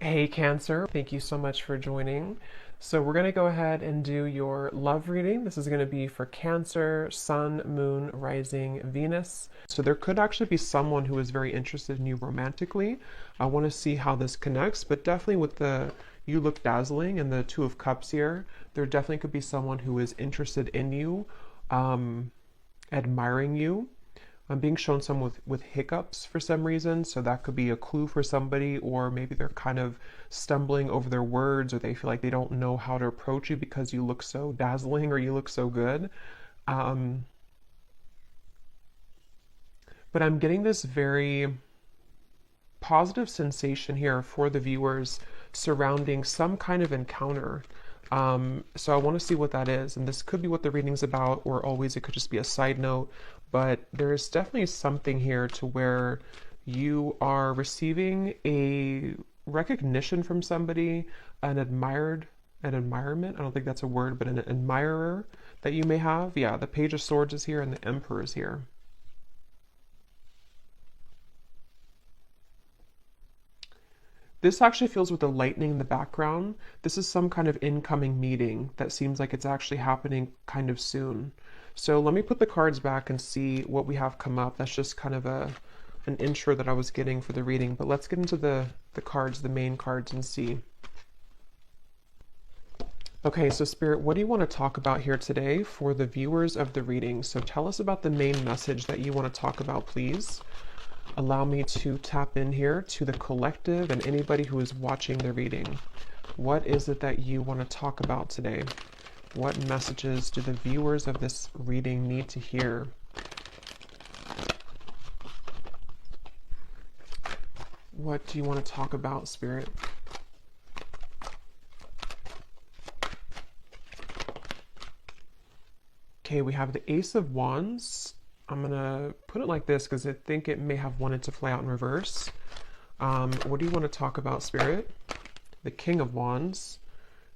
Hey Cancer, thank you so much for joining. So we're going to go ahead and do your love reading. This is going to be for Cancer, Sun, Moon, Rising, Venus. So there could actually be someone who is very interested in you romantically. I want to see how this connects, but definitely with the you look dazzling and the Two of Cups here, there definitely could be someone who is interested in you, um, admiring you. I'm being shown some with hiccups for some reason, so that could be a clue for somebody, or maybe they're kind of stumbling over their words, or they feel like they don't know how to approach you because you look so dazzling or you look so good. Um, but I'm getting this very positive sensation here for the viewers surrounding some kind of encounter. So I want to see what that is. And this could be what the reading's about, or always it could just be a side note. But there's definitely something here to where you are receiving a recognition from somebody, an admirement. I don't think that's a word, but an admirer that you may have. Yeah, the Page of Swords is here and the Emperor is here. This actually feels with the lightning in the background. This is some kind of incoming meeting that seems like it's actually happening kind of soon. So let me put the cards back and see what we have come up. That's just kind of an intro that I was getting for the reading. But let's get into the cards, the main cards, and see. Okay, so Spirit, what do you want to talk about here today for the viewers of the reading? So tell us about the main message that you want to talk about, please. Allow me to tap in here to the collective and anybody who is watching the reading. What is it that you want to talk about today? What messages do the viewers of this reading need to hear? What do you want to talk about, Spirit? Okay, we have the Ace of Wands. I'm going to put it like this because I think it may have wanted to play out in reverse. What do you want to talk about, Spirit? The King of Wands,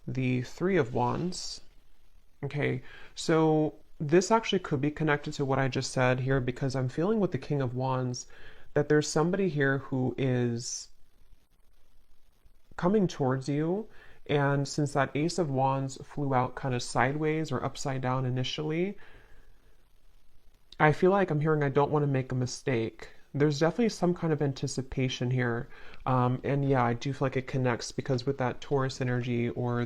the Three of Wands. Okay, so this actually could be connected to what I just said here because I'm feeling with the King of Wands that there's somebody here who is coming towards you. And since that Ace of Wands flew out kind of sideways or upside down initially, I feel like I'm hearing I don't want to make a mistake. There's definitely some kind of anticipation here. And yeah, I do feel like it connects because with that Taurus energy or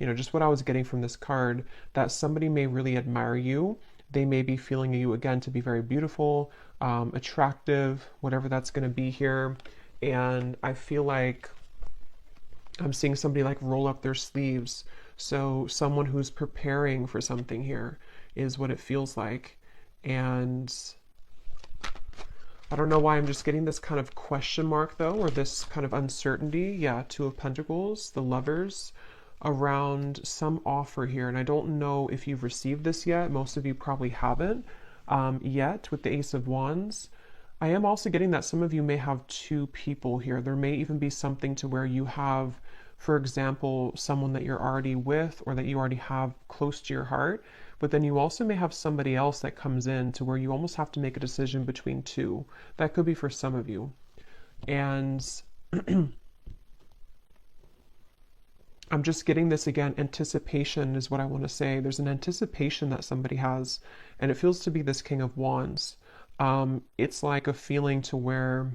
just what I was getting from this card, that somebody may really admire you. They may be feeling you again to be very beautiful, attractive, whatever that's going to be here. And I feel like I'm seeing somebody like roll up their sleeves. So someone who's preparing for something here is what it feels like. And I don't know why I'm just getting this kind of question mark though, or this kind of uncertainty. Yeah, Two of Pentacles, the Lovers, around some offer here. And I don't know if you've received this yet. Most of you probably haven't yet with the Ace of Wands. I am also getting that some of you may have two people here. There may even be something to where you have, for example, someone that you're already with or that you already have close to your heart. But then you also may have somebody else that comes in to where you almost have to make a decision between two. That could be for some of you. And I'm just getting this again. Anticipation is what I want to say. There's an anticipation that somebody has, and it feels to be this King of Wands. It's like a feeling to where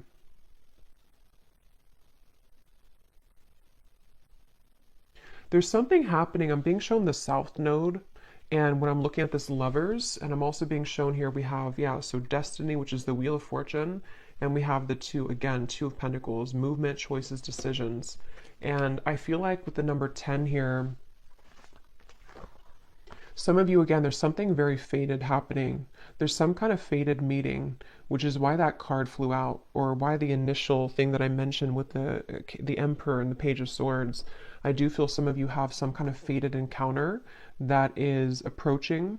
there's something happening. I'm being shown the South Node. And when I'm looking at this Lovers, and I'm also being shown here, we have, yeah, so Destiny, which is the Wheel of Fortune, and we have the two, again, Two of Pentacles, movement, choices, decisions. And I feel like with the number 10 here, some of you, again, there's something very fated happening. There's some kind of fated meeting, which is why that card flew out, or why the initial thing that I mentioned with the Emperor and the Page of Swords. I do feel some of you have some kind of fated encounter that is approaching,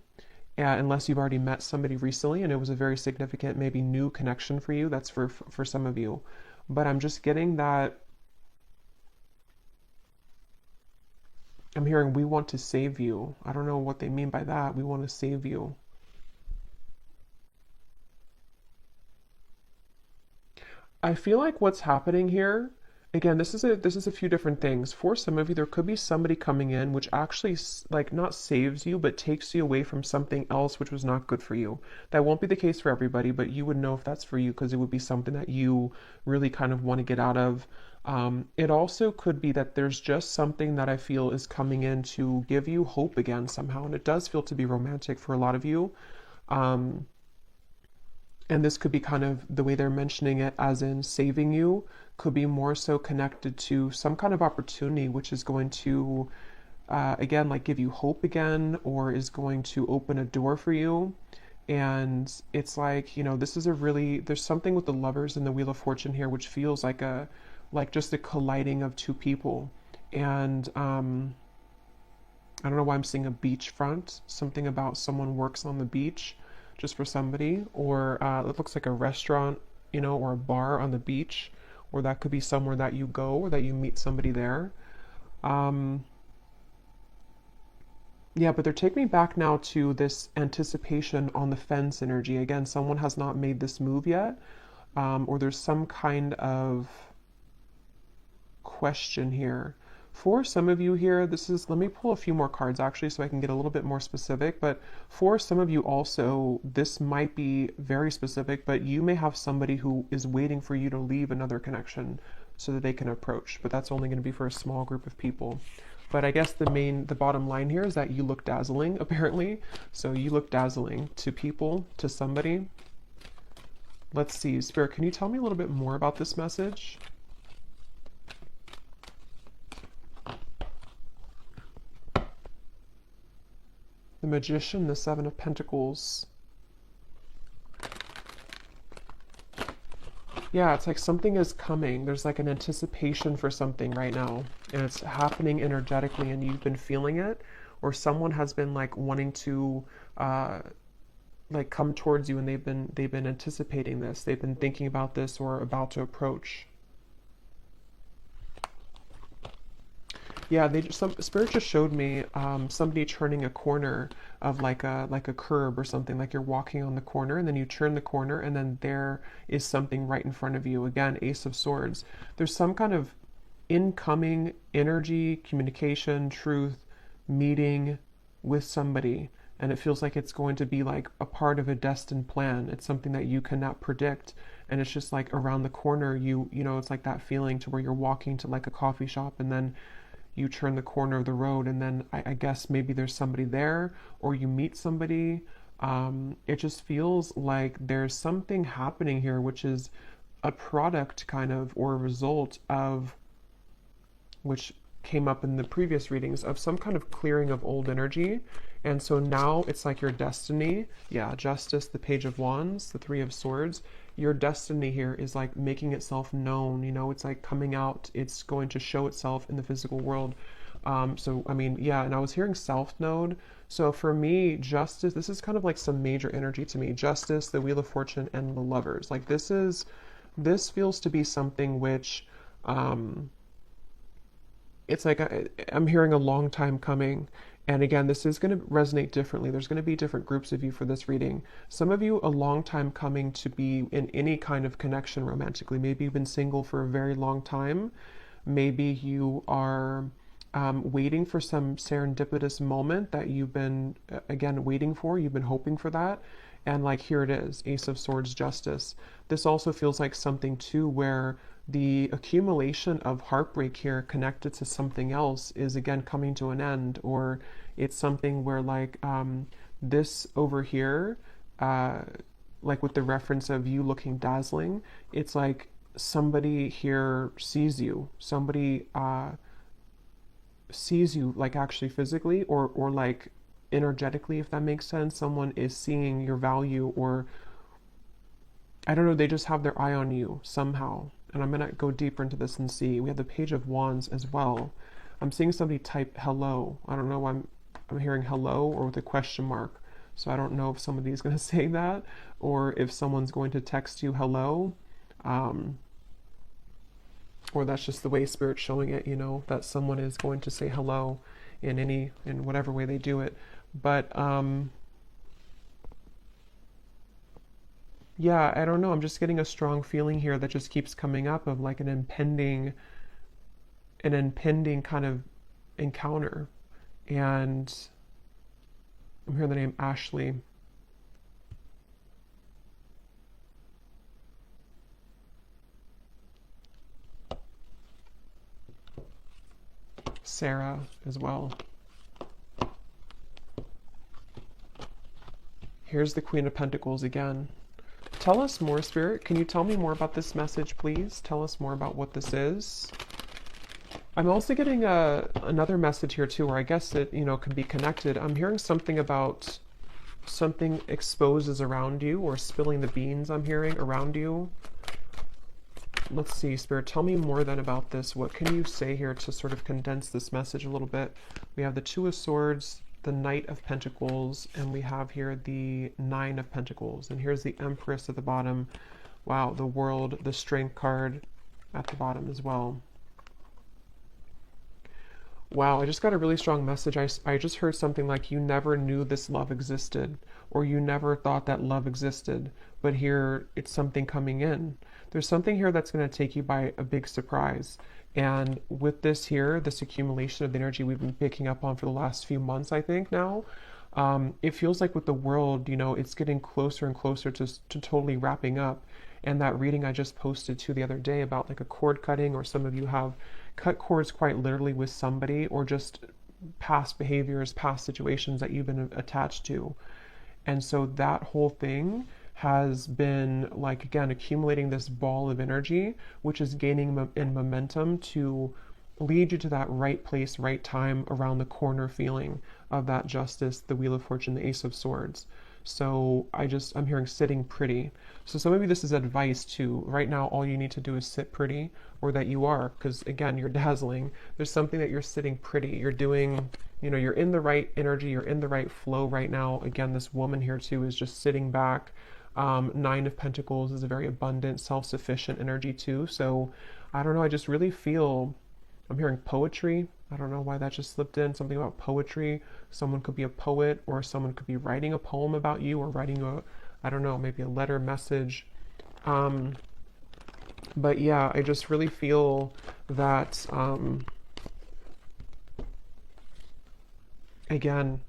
unless you've already met somebody recently and it was a very significant, maybe new connection for you. That's for some of you. But I'm just getting that I'm hearing we want to save you. I don't know what they mean by that. We want to save you. I feel like what's happening here, Again, this is a few different things. For some of you, there could be somebody coming in which actually like not saves you, but takes you away from something else which was not good for you. That won't be the case for everybody, but you would know if that's for you because it would be something that you really kind of want to get out of. It also could be that there's just something that I feel is coming in to give you hope again somehow, and it does feel to be romantic for a lot of you. Um, and this could be kind of the way they're mentioning it, as in saving you, could be more so connected to some kind of opportunity which is going to, again, like give you hope again, or is going to open a door for you. And it's like, this is a really, there's something with the lovers and the Wheel of Fortune here, which feels like just a colliding of two people. And I don't know why I'm seeing a beachfront, something about someone works on the beach just for somebody, or it looks like a restaurant, or a bar on the beach, or that could be somewhere that you go or that you meet somebody there. Um, yeah, but they're taking me back now to this anticipation on the fence energy. Again, someone has not made this move yet, or there's some kind of question here. For some of you here, let me pull a few more cards actually so I can get a little bit more specific. But for some of you also, this might be very specific, but you may have somebody who is waiting for you to leave another connection so that they can approach. But that's only going to be for a small group of people. But I guess the bottom line here is that you look dazzling, apparently. So you look dazzling to people, to somebody. Let's see, Spirit, can you tell me a little bit more about this message? The Magician, the Seven of Pentacles. Yeah, it's like something is coming. There's like an anticipation for something right now, and it's happening energetically, and you've been feeling it, or someone has been like wanting to like come towards you, and they've been anticipating this. They've been thinking about this or about to approach. Yeah, some Spirit just showed me somebody turning a corner of like a curb or something. Like you're walking on the corner, and then you turn the corner, and then there is something right in front of you. Again, Ace of Swords. There's some kind of incoming energy, communication, truth, meeting with somebody, and it feels like it's going to be like a part of a destined plan. It's something that you cannot predict, and it's just like around the corner. It's like that feeling to where you're walking to like a coffee shop, and then you turn the corner of the road, and then I guess maybe there's somebody there, or you meet somebody. It just feels like there's something happening here, which is a product kind of, or a result of, which came up in the previous readings, of some kind of clearing of old energy. And so now it's like your destiny. Yeah, Justice, the Page of Wands, the Three of Swords. Your destiny here is like making itself known. It's like coming out. It's going to show itself in the physical world. So, I mean, yeah, and I was hearing South Node. So for me, Justice, this is kind of like some major energy to me. Justice, the Wheel of Fortune, and the Lovers. Like this feels to be something which, it's like I'm hearing a long time coming. And again, this is going to resonate differently. There's going to be different groups of you for this reading. Some of you, a long time coming to be in any kind of connection romantically. Maybe you've been single for a very long time. Maybe you are waiting for some serendipitous moment that you've been, again, waiting for. You've been hoping for that. And like, here it is, Ace of Swords, Justice. This also feels like something too where the accumulation of heartbreak here connected to something else is again coming to an end, or it's something where like this over here, like with the reference of you looking dazzling, it's like somebody here sees you, somebody sees you like actually physically, or like energetically, if that makes sense. Someone is seeing your value, or I don't know, they just have their eye on you somehow. And I'm going to go deeper into this and see. We have the Page of Wands as well. I'm seeing somebody type hello. I don't know why I'm hearing hello or with a question mark. So I don't know if somebody's going to say that, or if someone's going to text you hello. Or that's just the way Spirit's showing it, that someone is going to say hello in whatever way they do it. But yeah, I don't know. I'm just getting a strong feeling here that just keeps coming up of like an impending an impending kind of encounter. And I'm hearing the name Ashley. Sarah as well. Here's the Queen of Pentacles again. Tell us more, Spirit. Can you tell me more about this message, please? Tell us more about what this is. I'm also getting another message here too, where I guess it, can be connected. I'm hearing something about something exposes around you, or spilling the beans, I'm hearing, around you. Let's see, Spirit, tell me more then about this. What can you say here to sort of condense this message a little bit? We have the Two of Swords, the Knight of Pentacles, and we have here the Nine of Pentacles. And here's the Empress at the bottom. Wow, the World, the Strength card at the bottom as well. Wow, I just got a really strong message. I just heard something like, you never knew this love existed, or you never thought that love existed, but here it's something coming in. There's something here that's going to take you by a big surprise. And with this here, this accumulation of the energy we've been picking up on for the last few months, I think now, it feels like with the world, it's getting closer and closer to totally wrapping up. And that reading I just posted to the other day about like a cord cutting, or some of you have cut cords quite literally with somebody, or just past behaviors, past situations that you've been attached to. And so that whole thing has been, like, again, accumulating this ball of energy, which is gaining in momentum to lead you to that right place, right time, around the corner feeling of that Justice, the Wheel of Fortune, the Ace of Swords. So I'm hearing sitting pretty. So some of you, this is advice too. Right now, all you need to do is sit pretty, or that you are, because again, you're dazzling. There's something that you're sitting pretty. You're doing, you're in the right energy. You're in the right flow right now. Again, this woman here too is just sitting back. Nine of Pentacles is a very abundant, self-sufficient energy too. So I don't know. I just really feel, I'm hearing poetry. I don't know why that just slipped in. Something about poetry. Someone could be a poet, or someone could be writing a poem about you, or writing I don't know, maybe a letter message. But yeah, I just really feel that, again,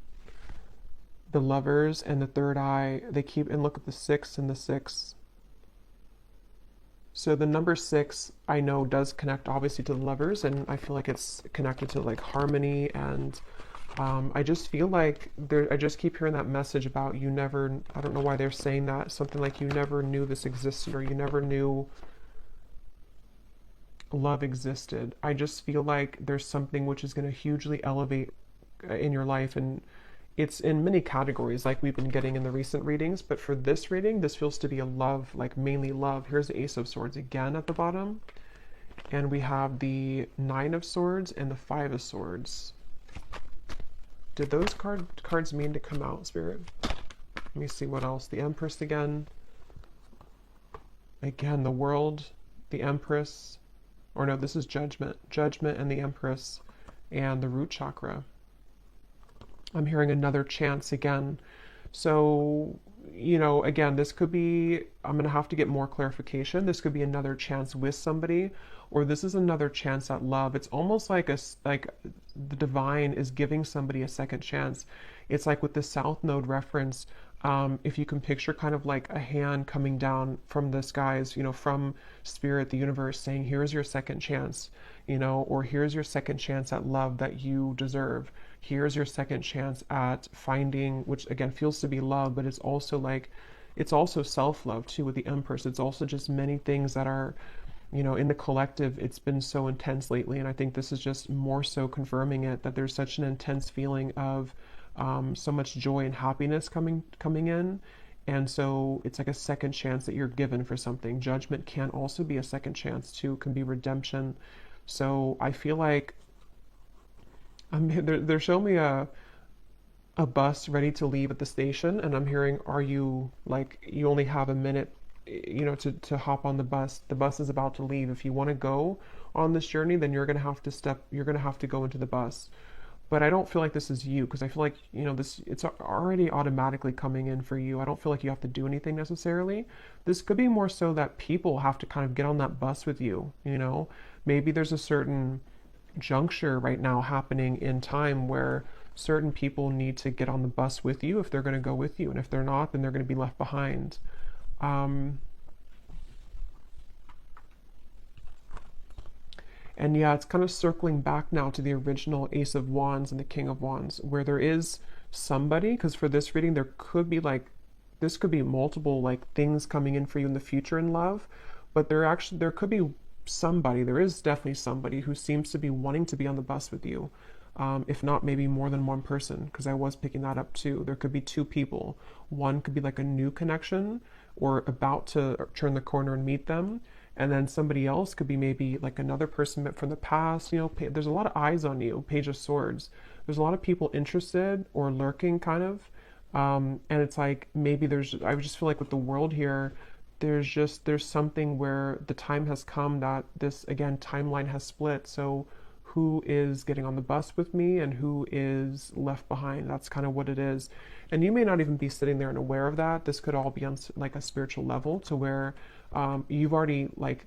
the Lovers and the Third Eye, they keep, and look at the 6 and the 6. So the number 6, I know, does connect obviously to the Lovers, and I feel like it's connected to like harmony, and I just feel like I just keep hearing that message about you never, I don't know why they're saying that, something like you never knew this existed, or you never knew love existed. I just feel like there's something which is going to hugely elevate in your life, and it's in many categories like we've been getting in the recent readings, but for this reading, this feels to be a love, like mainly love. Here's the Ace of Swords again at the bottom, and we have the Nine of Swords and the Five of Swords. Did those cards mean to come out, Spirit? Let me see what else. The Empress again. Again, the World, the Empress, or no, this is Judgment. Judgment and the Empress, and the root chakra. I'm hearing another chance again. So, again, this could be, I'm going to have to get more clarification. This could be another chance with somebody, or this is another chance at love. It's almost like the divine is giving somebody a second chance. It's like with the South Node reference, if you can picture kind of like a hand coming down from the skies, from Spirit, the universe, saying, here's your second chance, or here's your second chance at love that you deserve. Here's your second chance at finding, which again feels to be love, but it's also self-love too with the Empress. It's also just many things that are, in the collective, it's been so intense lately. And I think this is just more so confirming it, that there's such an intense feeling of so much joy and happiness coming in. And so it's like a second chance that you're given for something. Judgment can also be a second chance too, can be redemption. So I feel like they're showing me a bus ready to leave at the station, and I'm hearing, are you, like, you only have a minute, to hop on the bus. The bus is about to leave. If you want to go on this journey, then you're going to have to go into the bus. But I don't feel like this is you, because I feel like, it's already automatically coming in for you. I don't feel like you have to do anything necessarily. This could be more so that people have to kind of get on that bus with you, Maybe there's a certain juncture right now happening in time where certain people need to get on the bus with you if they're going to go with you, and if they're not, then they're going to be left behind. Um, and yeah, it's kind of circling back now to the original Ace of Wands and the King of Wands, where there is somebody, because for this reading, there could be like, this could be multiple like things coming in for you in the future in love, but there could be somebody, there is definitely somebody who seems to be wanting to be on the bus with you. If not, maybe more than one person, because I was picking that up too. There could be two people. One could be like a new connection or about to turn the corner and meet them. And then somebody else could be maybe like another person from the past. You know, there's a lot of eyes on you, Page of Swords. There's a lot of people interested or lurking, kind of. And it's like maybe I just feel like with the world here, there's something where the time has come that this, again, timeline has split. So who is getting on the bus with me and who is left behind? That's kind of what it is. And you may not even be sitting there and aware of that. This could all be on like a spiritual level to where you've already like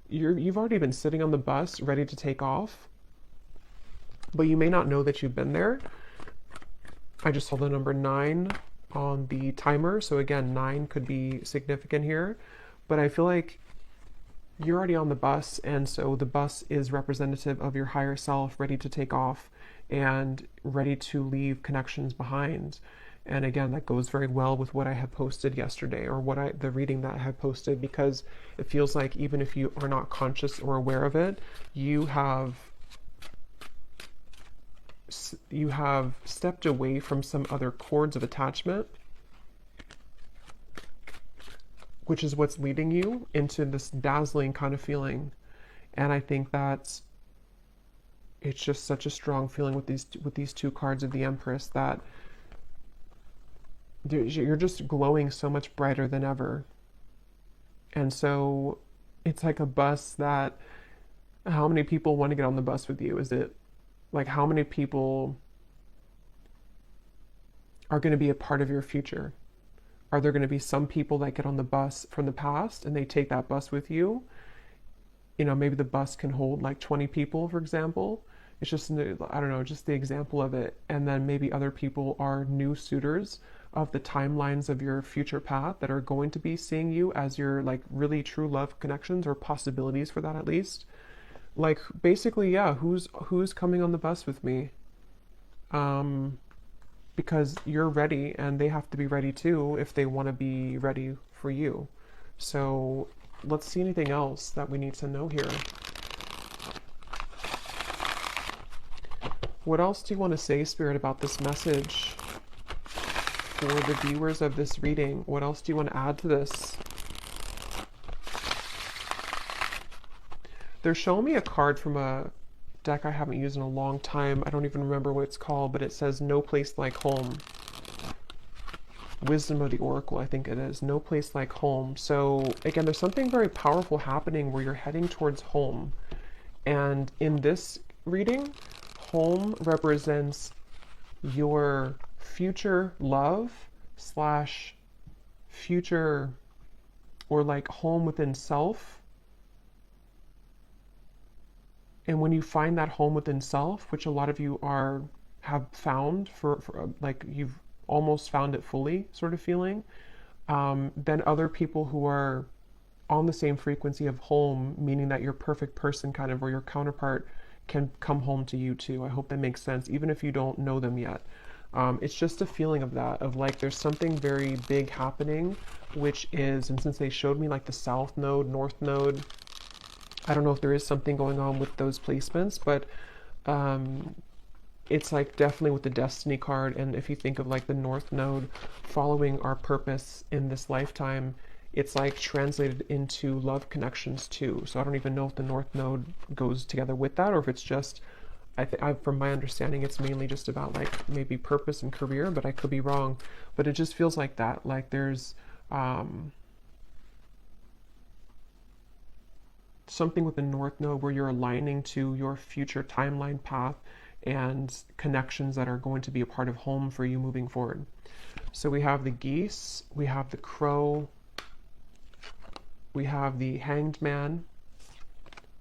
you've already been sitting on the bus ready to take off, but you may not know that you've been there. I just saw the number 9 on the timer, so again, 9 could be significant here, but I feel like you're already on the bus, and so the bus is representative of your higher self ready to take off and ready to leave connections behind. And again, that goes very well with what I had posted yesterday, or the reading that I had posted, because it feels like even if you are not conscious or aware of it, you have stepped away from some other cords of attachment, which is what's leading you into this dazzling kind of feeling. And I think that it's just such a strong feeling with these two cards of the Empress, that you're just glowing so much brighter than ever. And so it's like a bus that, how many people want to get on the bus with you? Is it like, how many people are going to be a part of your future? Are there going to be some people that get on the bus from the past and they take that bus with you? You know, maybe the bus can hold like 20 people, for example. It's just, I don't know, just the example of it. And then maybe other people are new suitors of the timelines of your future path that are going to be seeing you as your like really true love connections, or possibilities for that at least. Like basically, yeah, who's coming on the bus with me? Because you're ready and they have to be ready too if they want to be ready for you. So let's see anything else that we need to know here. What else do you want to say, Spirit, about this message for the viewers of this reading? What else do you want to add to this? They're showing me a card from a deck I haven't used in a long time. I don't even remember what it's called, but it says No Place Like Home. Wisdom of the Oracle, I think it is. No Place Like Home. So again, there's something very powerful happening where you're heading towards home. And in this reading, home represents your future love slash future, or like home within self. And when you find that home within self, which a lot of you have found for like you've almost found it fully sort of feeling, then other people who are on the same frequency of home, meaning that your perfect person kind of, or your counterpart, can come home to you too. I hope that makes sense, even if you don't know them yet. It's just a feeling of that, of like there's something very big happening, which is, and since they showed me like the South Node, North Node, I don't know if there is something going on with those placements, but it's like definitely with the Destiny card. And if you think of like the North Node following our purpose in this lifetime, it's like translated into love connections too. So I don't even know if the North Node goes together with that, or if it's just, from my understanding, it's mainly just about like maybe purpose and career, but I could be wrong. But it just feels like that, like there's something with the North Node where you're aligning to your future timeline path and connections that are going to be a part of home for you moving forward. So we have the geese, we have the crow, we have the hanged man,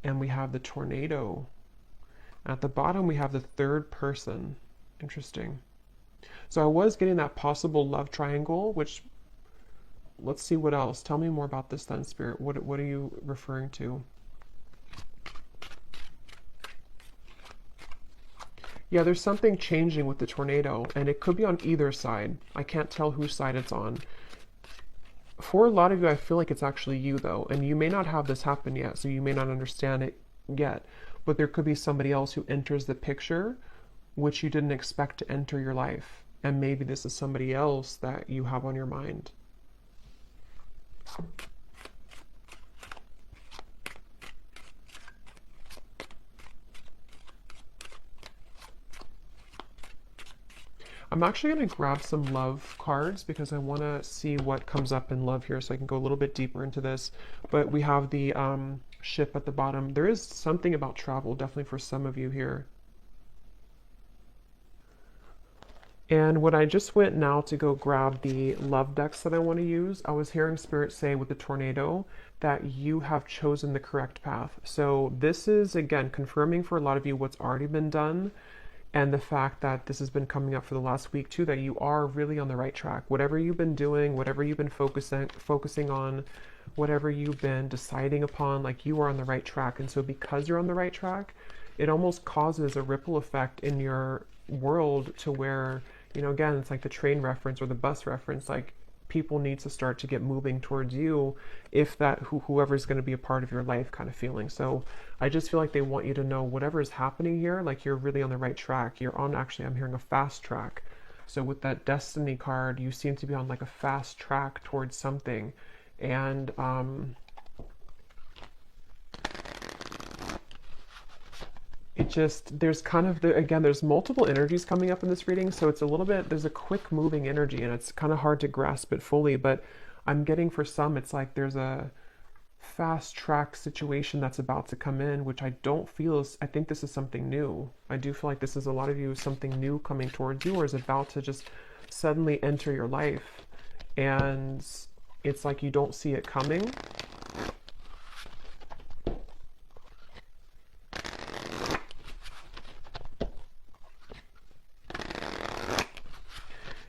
and we have the tornado. At the bottom, we have the third person. Interesting. So I was getting that possible love triangle, which let's see what else. Tell me more about this then, Spirit. What are you referring to? Yeah, there's something changing with the tornado, and it could be on either side. I can't tell whose side it's on. For a lot of you, I feel like it's actually you, though, and you may not have this happen yet, so you may not understand it yet. But there could be somebody else who enters the picture which you didn't expect to enter your life. And maybe this is somebody else that you have on your mind. I'm actually going to grab some love cards because I want to see what comes up in love here so I can go a little bit deeper into this. But we have the ship at the bottom. There is something about travel, definitely for some of you here. And when I just went now to go grab the love decks that I want to use, I was hearing Spirit say with the tornado that you have chosen the correct path. So this is, again, confirming for a lot of you what's already been done, and the fact that this has been coming up for the last week too, that you are really on the right track. Whatever you've been doing, whatever you've been focusing on, whatever you've been deciding upon, like you are on the right track. And so because you're on the right track, it almost causes a ripple effect in your world to where, you know, again, it's like the train reference or the bus reference, like people need to start to get moving towards you if that whoever's going to be a part of your life kind of feeling. So I just feel like they want you to know whatever is happening here, like you're really on the right track. You're on, actually, I'm hearing a fast track. So with that destiny card, you seem to be on like a fast track towards something. And it just, there's kind of the, again, there's multiple energies coming up in this reading, so it's a little bit, there's a quick moving energy and it's kind of hard to grasp it fully, but I'm getting for some it's like there's a fast track situation that's about to come in, which I don't feel is, I think this is something new. I do feel like this is a lot of you, something new coming towards you or is about to just suddenly enter your life, and it's like you don't see it coming.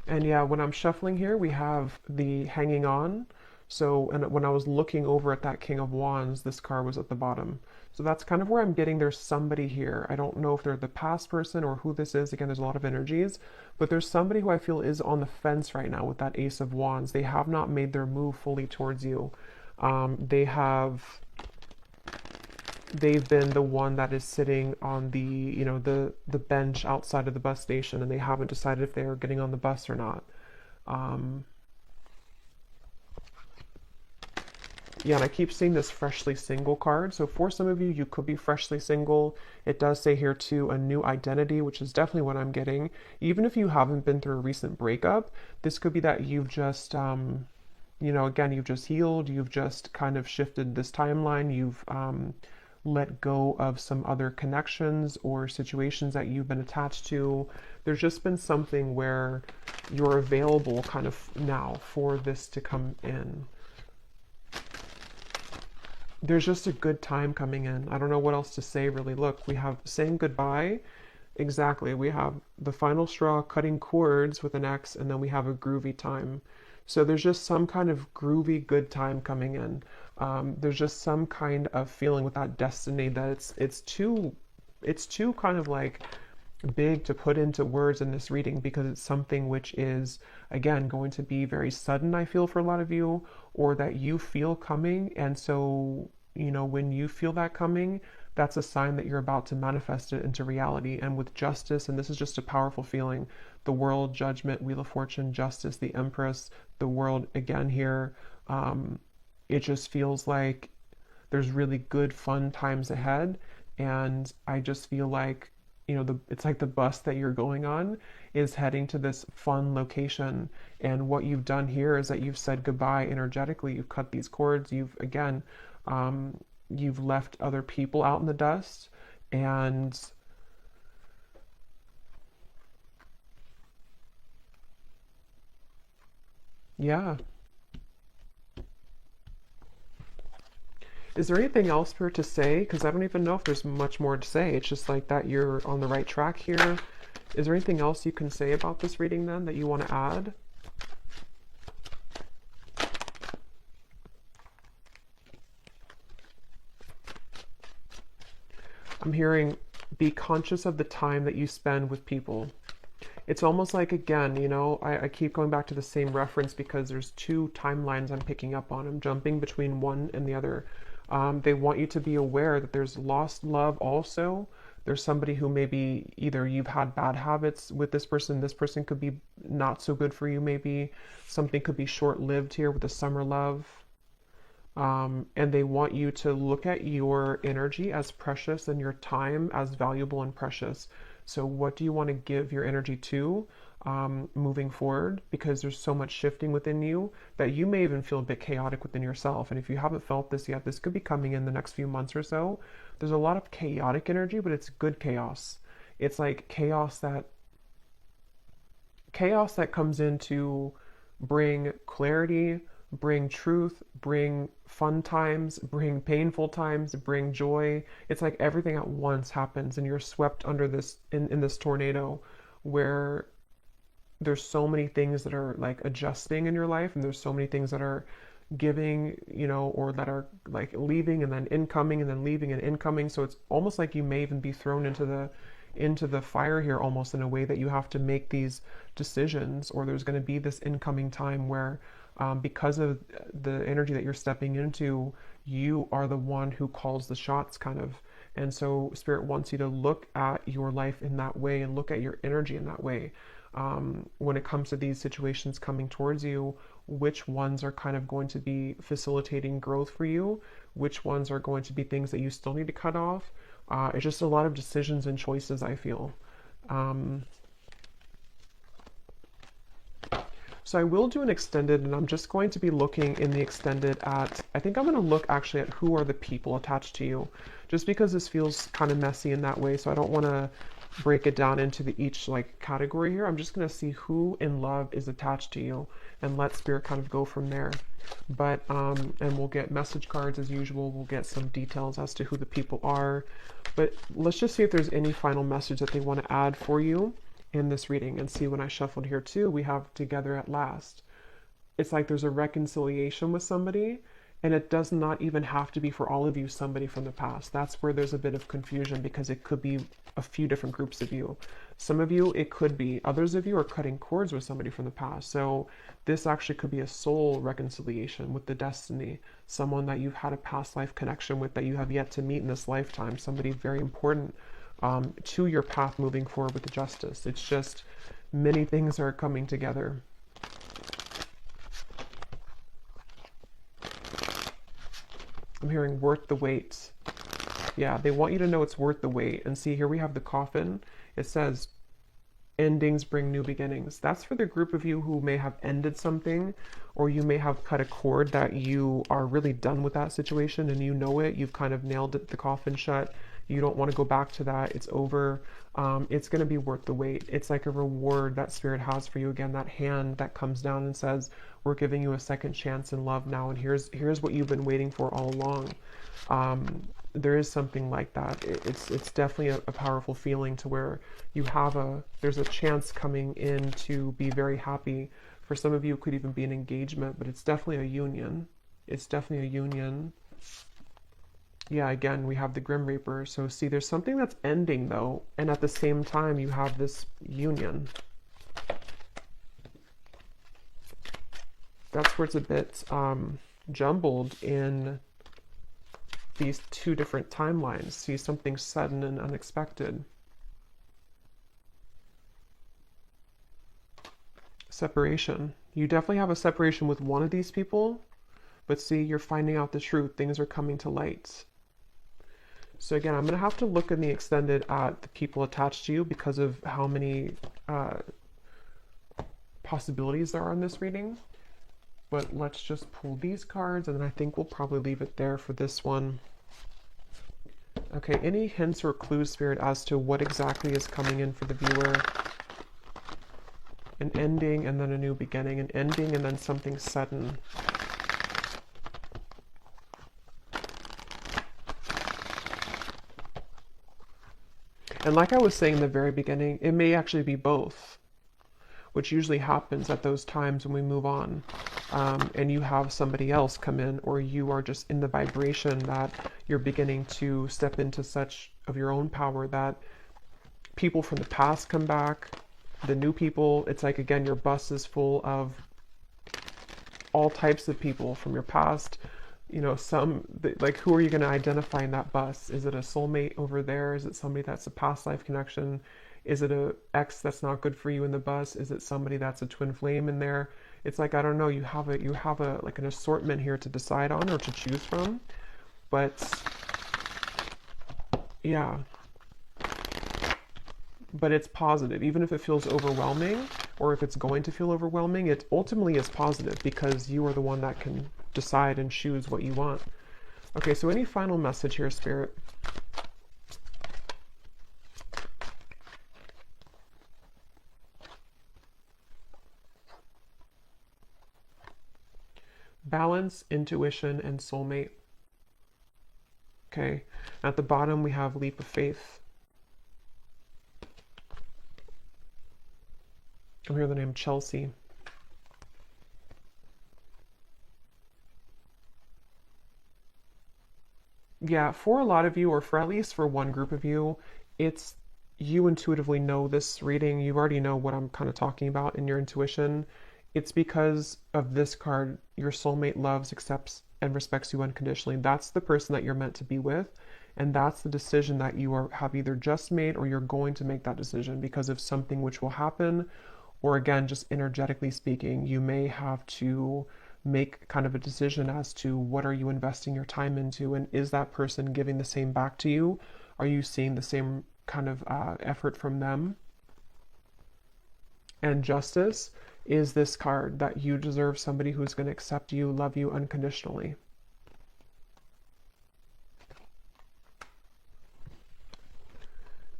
And yeah, when I'm shuffling here, we have the hanging on. So, and when I was looking over at that King of Wands, this card was at the bottom. So that's kind of where I'm getting there's somebody here. I don't know if they're the past person or who this is. Again, there's a lot of energies, but there's somebody who I feel is on the fence right now with that Ace of Wands. They have not made their move fully towards you. They've been the one that is sitting on the, you know, the bench outside of the bus station, and they haven't decided if they're getting on the bus or not. um yeah, and I keep seeing this freshly single card, so for some of you, you could be freshly single. It does say here too a new identity, which is definitely what I'm getting. Even if you haven't been through a recent breakup, this could be that you've just you know, again, you've just healed, you've just kind of shifted this timeline, you've let go of some other connections or situations that you've been attached to. There's just been something where you're available kind of now for this to come in. There's just a good time coming in. I don't know what else to say, really. Look, we have saying goodbye. Exactly. We have the final straw, cutting cords with an X, and then we have a groovy time. So there's just some kind of groovy good time coming in. There's just some kind of feeling with that destiny that it's too kind of like big to put into words in this reading, because it's something which is, again, going to be very sudden, I feel, for a lot of you, or that you feel coming. And so, you know, when you feel that coming, that's a sign that you're about to manifest it into reality. And with justice, and this is just a powerful feeling, the world, judgment, wheel of fortune, justice, the empress, the world again here, it just feels like there's really good fun times ahead. And I just feel like, you know, it's like the bus that you're going on is heading to this fun location, and what you've done here is that you've said goodbye energetically. You've cut these cords, you've, again, you've left other people out in the dust. And yeah, Is there anything else for to say? Because I don't even know if there's much more to say. It's just like that you're on the right track here. Is there anything else you can say about this reading then that you want to add? I'm hearing be conscious of the time that you spend with people. It's almost like, again, you know, I keep going back to the same reference because there's two timelines I'm picking up on. I'm jumping between one and the other. They want you to be aware that there's lost love also. There's somebody who maybe either you've had bad habits with this person could be not so good for you, maybe. Something could be short lived here with a summer love. And they want you to look at your energy as precious and your time as valuable and precious. So, what do you want to give your energy to moving forward? Because there's so much shifting within you that you may even feel a bit chaotic within yourself. And if you haven't felt this yet, this could be coming in the next few months or so. There's a lot of chaotic energy, but it's good chaos. It's like chaos that comes in to bring clarity, bring truth, bring fun times, bring painful times, bring joy. It's like everything at once happens and you're swept under this in this tornado where there's so many things that are like adjusting in your life and there's so many things that are giving, you know, or that are like leaving and then incoming and then leaving and incoming. So it's almost like you may even be thrown into the fire here almost in a way that you have to make these decisions, or there's going to be this incoming time where because of the energy that you're stepping into, you are the one who calls the shots kind of. And so spirit wants you to look at your life in that way and look at your energy in that way. When it comes to these situations coming towards you, which ones are kind of going to be facilitating growth for you, which ones are going to be things that you still need to cut off. It's just a lot of decisions and choices, I feel. So I will do an extended, and I'm just going to be looking in the extended at, I think I'm going to look actually at who are the people attached to you, just because this feels kind of messy in that way. So I don't want to break it down into the each like category here. I'm just going to see who in love is attached to you and let spirit kind of go from there. But and we'll get message cards as usual. We'll get some details as to who the people are, but let's just see if there's any final message that they want to add for you in this reading. And see, when I shuffled here too, we have together at last. It's like there's a reconciliation with somebody, and it does not even have to be for all of you somebody from the past. That's where there's a bit of confusion because it could be a few different groups of you. Some of you, it could be. Others of you are cutting cords with somebody from the past. So this actually could be a soul reconciliation with the destiny, someone that you've had a past life connection with that you have yet to meet in this lifetime, somebody very important to your path moving forward with the justice. It's just many things are coming together. I'm hearing worth the wait. Yeah, they want you to know it's worth the wait. And see, here we have the coffin. It says, endings bring new beginnings. That's for the group of you who may have ended something, or you may have cut a cord that you are really done with that situation and you know it. You've kind of nailed it, the coffin shut. You don't want to go back to that. It's over. It's going to be worth the wait. It's like a reward that spirit has for you. Again, that hand that comes down and says, we're giving you a second chance in love now. And here's what you've been waiting for all along. There is something like that. It's definitely a powerful feeling to where there's a chance coming in to be very happy. For some of you, it could even be an engagement, but it's definitely a union. It's definitely a union. Yeah, again, we have the Grim Reaper. So see, there's something that's ending though, and at the same time you have this union. That's where it's a bit jumbled in these two different timelines. See, something sudden and unexpected. Separation. You definitely have a separation with one of these people, but see, you're finding out the truth. Things are coming to light. So again, I'm going to have to look in the extended at the people attached to you because of how many possibilities there are in this reading. But let's just pull these cards, and then I think we'll probably leave it there for this one. Okay, any hints or clues, Spirit, as to what exactly is coming in for the viewer? An ending and then a new beginning, an ending and then something sudden. And like I was saying in the very beginning, it may actually be both, which usually happens at those times when we move on. And you have somebody else come in, or you are just in the vibration that you're beginning to step into such of your own power that people from the past come back, the new people. It's like, again, your bus is full of all types of people from your past. Like, who are you going to identify in that bus? Is it a soulmate over there? Is it somebody that's a past life connection? Is it a ex that's not good for you in the bus? Is it somebody that's a twin flame in there? It's like, I don't know, you have a like an assortment here to decide on or to choose from. But yeah, but it's positive. Even if it feels overwhelming, or if it's going to feel overwhelming, it ultimately is positive because you are the one that can decide and choose what you want. Okay, so any final message here, Spirit? Balance, intuition, and soulmate. Okay, at the bottom we have leap of faith. I hear the name Chelsea. Yeah, for a lot of you, or for at least for one group of you, it's you intuitively know this reading. You already know what I'm kind of talking about in your intuition. It's because of this card. Your soulmate loves, accepts, and respects you unconditionally. That's the person that you're meant to be with. And that's the decision that have either just made, or you're going to make that decision because of something which will happen. Or again, just energetically speaking, you may have to make kind of a decision as to what are you investing your time into, and is that person giving the same back to you? Are you seeing the same kind of effort from them? And justice is this card that you deserve somebody who's going to accept you, love you unconditionally.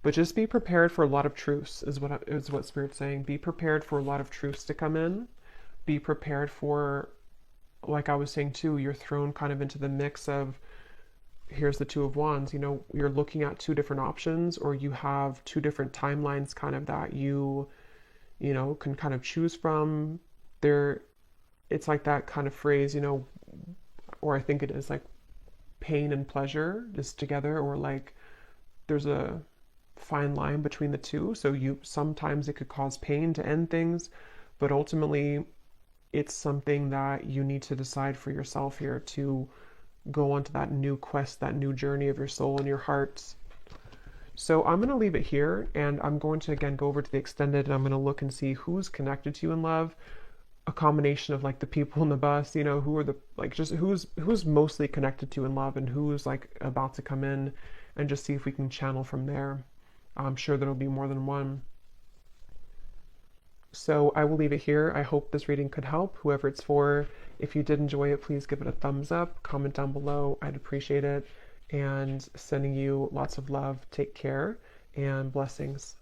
But just be prepared for a lot of truths, is what Spirit's saying. Be prepared for a lot of truths to come in. Be prepared for, like I was saying too, you're thrown kind of into the mix of, here's the Two of Wands. You're looking at two different options, or you have two different timelines kind of that can kind of choose from. It's like that kind of phrase, or I think it is like pain and pleasure is together, or like there's a fine line between the two. So sometimes it could cause pain to end things, but ultimately it's something that you need to decide for yourself here to go onto that new quest, that new journey of your soul and your heart. So I'm going to leave it here, and I'm going to again go over to the extended, and I'm going to look and see who's connected to you in love. A combination of like the people in the bus, who are the like just who's mostly connected to you in love, and who's like about to come in, and just see if we can channel from there. I'm sure there'll be more than one. So I will leave it here. I hope this reading could help whoever it's for. If you did enjoy it, please give it a thumbs up, comment down below. I'd appreciate it. And sending you lots of love. Take care and blessings.